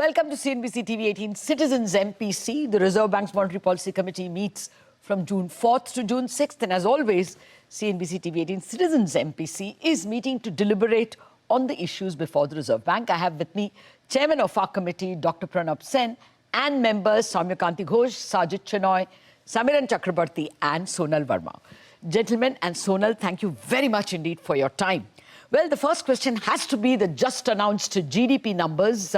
Welcome to CNBC TV 18 Citizens MPC. The Reserve Bank's Monetary Policy Committee meets from June 4th to June 6th. And as always, CNBC TV 18 Citizens MPC is meeting to deliberate on the issues before the Reserve Bank. I have with me Chairman of our committee, Dr. Pranab Sen, and members Soumyakanti Ghosh, Sajid Chenoy, Samiran Chakrabarti, and Sonal Verma. Gentlemen and Sonal, thank you very much indeed for your time. Well, the first question has to be the just announced GDP numbers.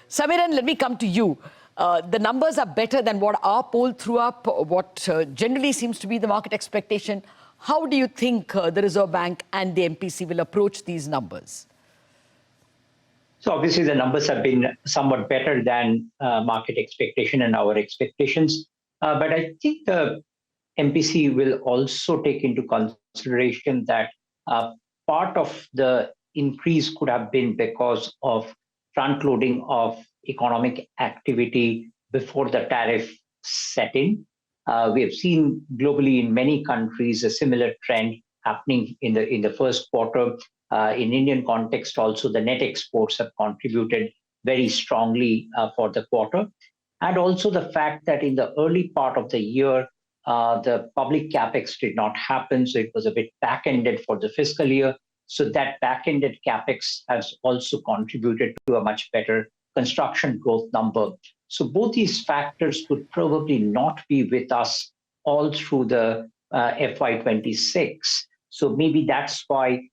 Samiran, let me come to you. The numbers are better than what our poll threw up, what generally seems to be the market expectation. How do you think the Reserve Bank and the MPC will approach these numbers? So obviously the numbers have been somewhat better than market expectation and our expectations. But I think the MPC will also take into consideration that part of the increase could have been because of front-loading of economic activity before the tariff set in. We have seen globally in many countries a similar trend happening in the first quarter. In Indian context also, the net exports have contributed very strongly for the quarter. And also the fact that in the early part of the year, the public capex did not happen, so it was a bit back-ended for the fiscal year. So that back-ended capex has also contributed to a much better construction growth number. So both these factors could probably not be with us all through the FY26. So maybe that's why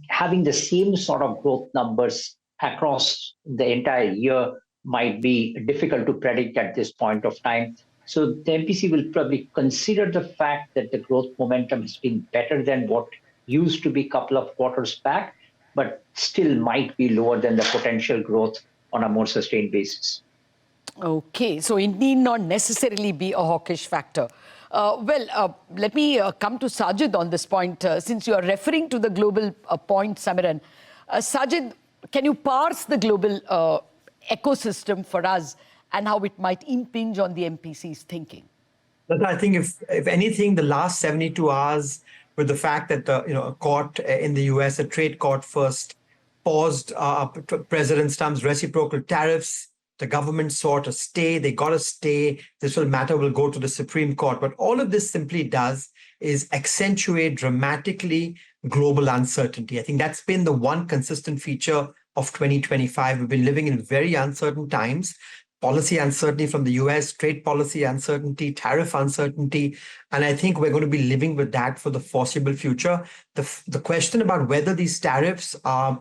having the same sort of growth numbers across the entire year might be difficult to predict at this point of time. So the MPC will probably consider the fact that the growth momentum has been better than what used to be a couple of quarters back, but still might be lower than the potential growth on a more sustained basis. Okay, so it need not necessarily be a hawkish factor. Let me come to Sajid on this point. Since you are referring to the global point, Samiran, Sajid, can you parse the global ecosystem for us and how it might impinge on the MPC's thinking? But I think if anything, the last 72 hours with the fact that a court in the US, a trade court first paused President Trump's reciprocal tariffs. The government sought a stay. They got a stay. This matter will go to the Supreme Court. But all of this simply does is accentuate dramatically global uncertainty. I think that's been the one consistent feature of 2025. We've been living in very uncertain times. Policy uncertainty from the US, trade policy uncertainty, tariff uncertainty. And I think we're going to be living with that for the foreseeable future. The question about whether these tariffs are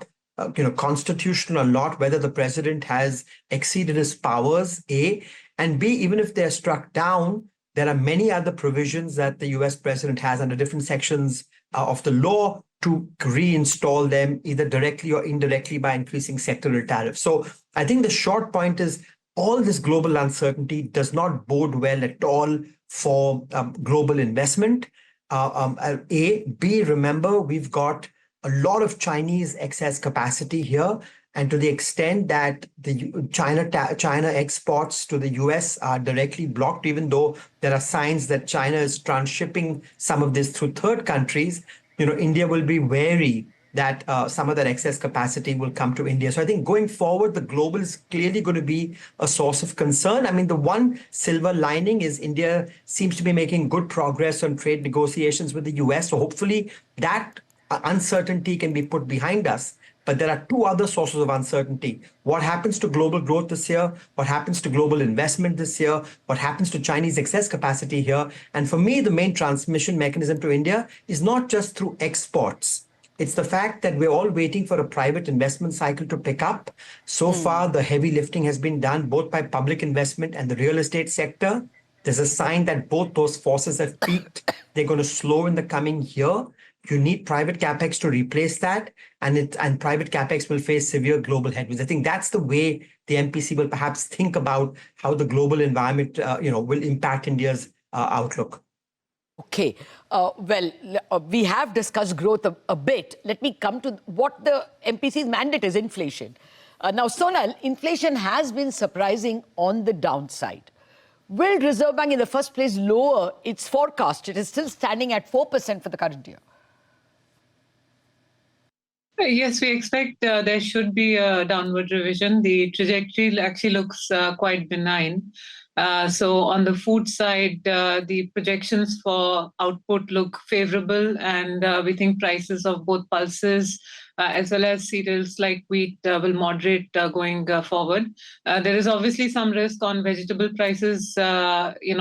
constitutional or not, whether the president has exceeded his powers, A, and B, even if they're struck down, there are many other provisions that the US president has under different sections of the law to reinstall them either directly or indirectly by increasing sectoral tariffs. So I think the short point is all this global uncertainty does not bode well at all for global investment. A. B, remember, we've got a lot of Chinese excess capacity here. And to the extent that the China exports to the US are directly blocked, even though there are signs that China is transshipping some of this through third countries, India will be wary that some of that excess capacity will come to India. So I think going forward, the global is clearly going to be a source of concern. I mean, the one silver lining is India seems to be making good progress on trade negotiations with the US. So hopefully that uncertainty can be put behind us. But there are two other sources of uncertainty. What happens to global growth this year? What happens to global investment this year? What happens to Chinese excess capacity here? And for me, the main transmission mechanism to India is not just through exports. It's the fact that we're all waiting for a private investment cycle to pick up. So far, the heavy lifting has been done both by public investment and the real estate sector. There's a sign that both those forces have peaked. They're going to slow in the coming year. You need private capex to replace that, and private capex will face severe global headwinds. I think that's the way the MPC will perhaps think about how the global environment, will impact India's outlook. Okay. We have discussed growth a bit. Let me come to what the MPC's mandate is, inflation. Now, Sonal, inflation has been surprising on the downside. Will Reserve Bank in the first place lower its forecast? It is still standing at 4% for the current year. Yes, we expect there should be a downward revision. The trajectory actually looks quite benign. So on the food side, the projections for output look favorable, and we think prices of both pulses as well as cereals like wheat will moderate going forward. There is obviously some risk on vegetable prices, in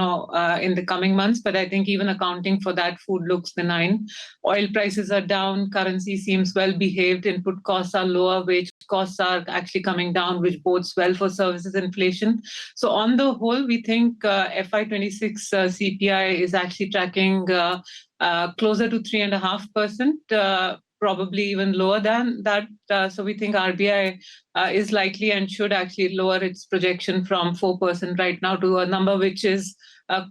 the coming months, but I think even accounting for that, food looks benign. Oil prices are down, currency seems well behaved, input costs are lower, wage costs are actually coming down, which bodes well for services inflation. So on the whole, we think FY26 CPI is actually tracking closer to 3.5%. Probably even lower than that. So we think RBI is likely and should actually lower its projection from 4% right now to a number which is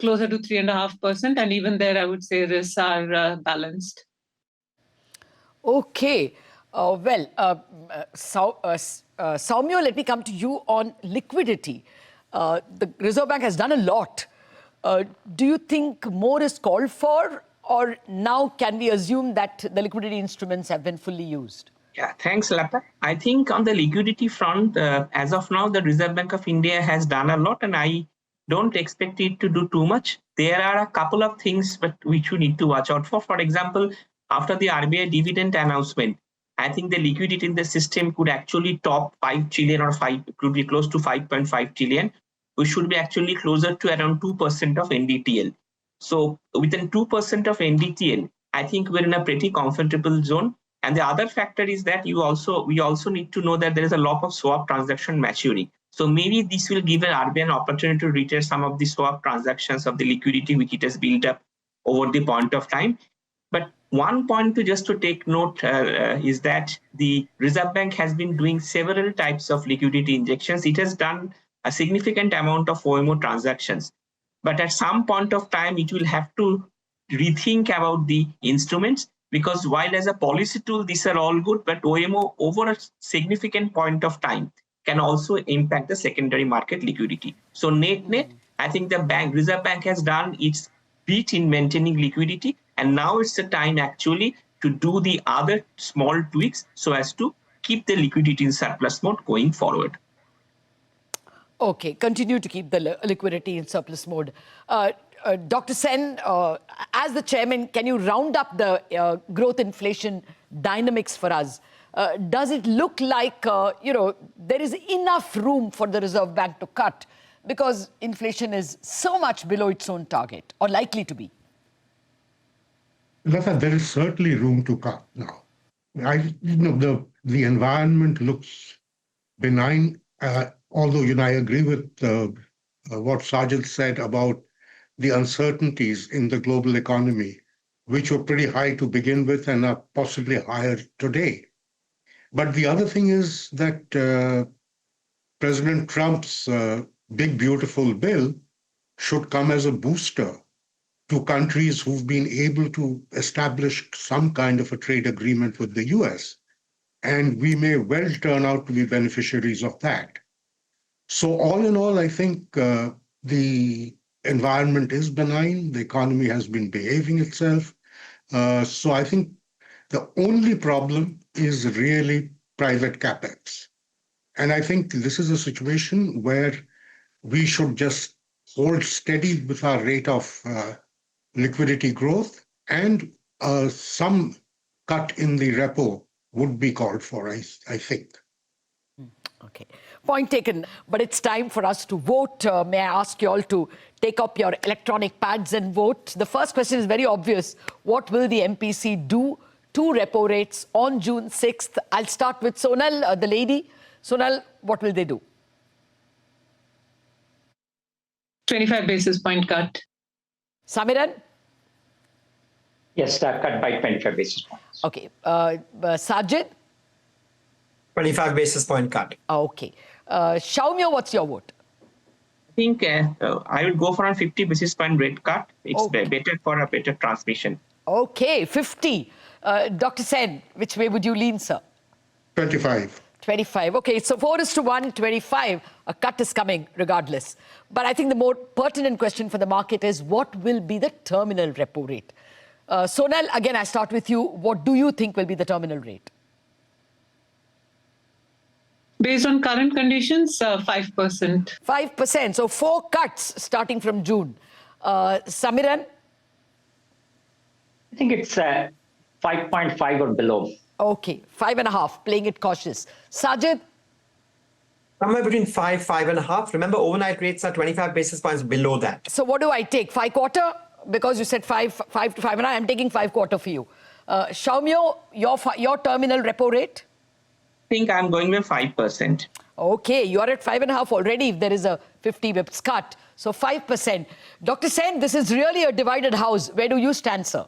closer to 3.5%. And even there, I would say risks are balanced. Okay. Saumya, let me come to you on liquidity. The Reserve Bank has done a lot. Do you think more is called for, or now can we assume that the liquidity instruments have been fully used? Yeah, thanks, Lata. I think on the liquidity front, as of now, the Reserve Bank of India has done a lot, and I don't expect it to do too much. There are a couple of things which we need to watch out for. For example, after the RBI dividend announcement, I think the liquidity in the system could actually top 5 trillion or could be close to 5.5 trillion. We should be actually closer to around 2% of NDTL. So within 2% of NDTL, I think we're in a pretty comfortable zone. And the other factor is that we also need to know that there is a lot of swap transaction maturing. So maybe this will give an RBI an opportunity to retain some of the swap transactions of the liquidity which it has built up over the point of time. But one point to take note is that the Reserve Bank has been doing several types of liquidity injections. It has done a significant amount of OMO transactions. But at some point of time, it will have to rethink about the instruments, because while as a policy tool, these are all good, but OMO over a significant point of time can also impact the secondary market liquidity. So net, I think the Reserve Bank has done its bit in maintaining liquidity, and now it's the time actually to do the other small tweaks so as to keep the liquidity in surplus mode going forward. Okay, continue to keep the liquidity in surplus mode. Dr. Sen, as the chairman, can you round up the growth inflation dynamics for us? Does it look like, there is enough room for the Reserve Bank to cut because inflation is so much below its own target, or likely to be? Lata, there is certainly room to cut now. The environment looks benign, although, I agree with what Sajid said about the uncertainties in the global economy, which were pretty high to begin with and are possibly higher today. But the other thing is that President Trump's big, beautiful bill should come as a booster to countries who've been able to establish some kind of a trade agreement with the US. And we may well turn out to be beneficiaries of that. So all in all, I think the environment is benign. The economy has been behaving itself. So I think the only problem is really private capex. And I think this is a situation where we should just hold steady with our rate of liquidity growth, and some cut in the repo would be called for, I think. Okay, point taken. But it's time for us to vote. May I ask you all to take up your electronic pads and vote? The first question is very obvious. What will the MPC do to repo rates on June 6th? I'll start with Sonal, the lady. Sonal, what will they do? 25 basis point cut. Samiran? Yes, cut by 25 basis points. Okay. Sajid? 25 basis point cut. Okay. Saumya, what's your vote? I think I will go for a 50 basis point rate cut. It's better for a better transmission. Okay, 50. Dr. Sen, which way would you lean, sir? 25. 25. Okay, so 4:1, 25. A cut is coming regardless. But I think the more pertinent question for the market is what will be the terminal repo rate? Sonal, again, I start with you. What do you think will be the terminal rate? Based on current conditions, 5%. 5%. So 4 cuts starting from June. Samiran? I think it's 5.5 or below. Okay, 5.5, playing it cautious. Sajid? Somewhere between 5.5. Remember, overnight rates are 25 basis points below that. So what do I take? 5/4? Because you said 5 to 5.5, I'm taking 5/4 for you. Shaumyo, your terminal repo rate? I think I'm going with 5%. Okay, you're at 5.5 already if there is a 50 bips cut. So 5%. Dr. Sen, this is really a divided house. Where do you stand, sir?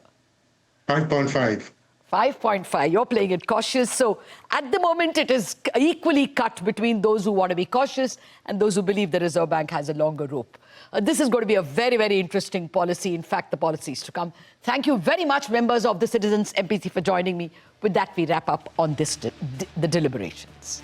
5.5. 5.5. You're playing it cautious. So at the moment, it is equally cut between those who want to be cautious and those who believe the Reserve Bank has a longer rope. This is going to be a very, very interesting policy. In fact, the policies to come. Thank you very much, members of the Citizens MPC, for joining me. With that, we wrap up on this the deliberations.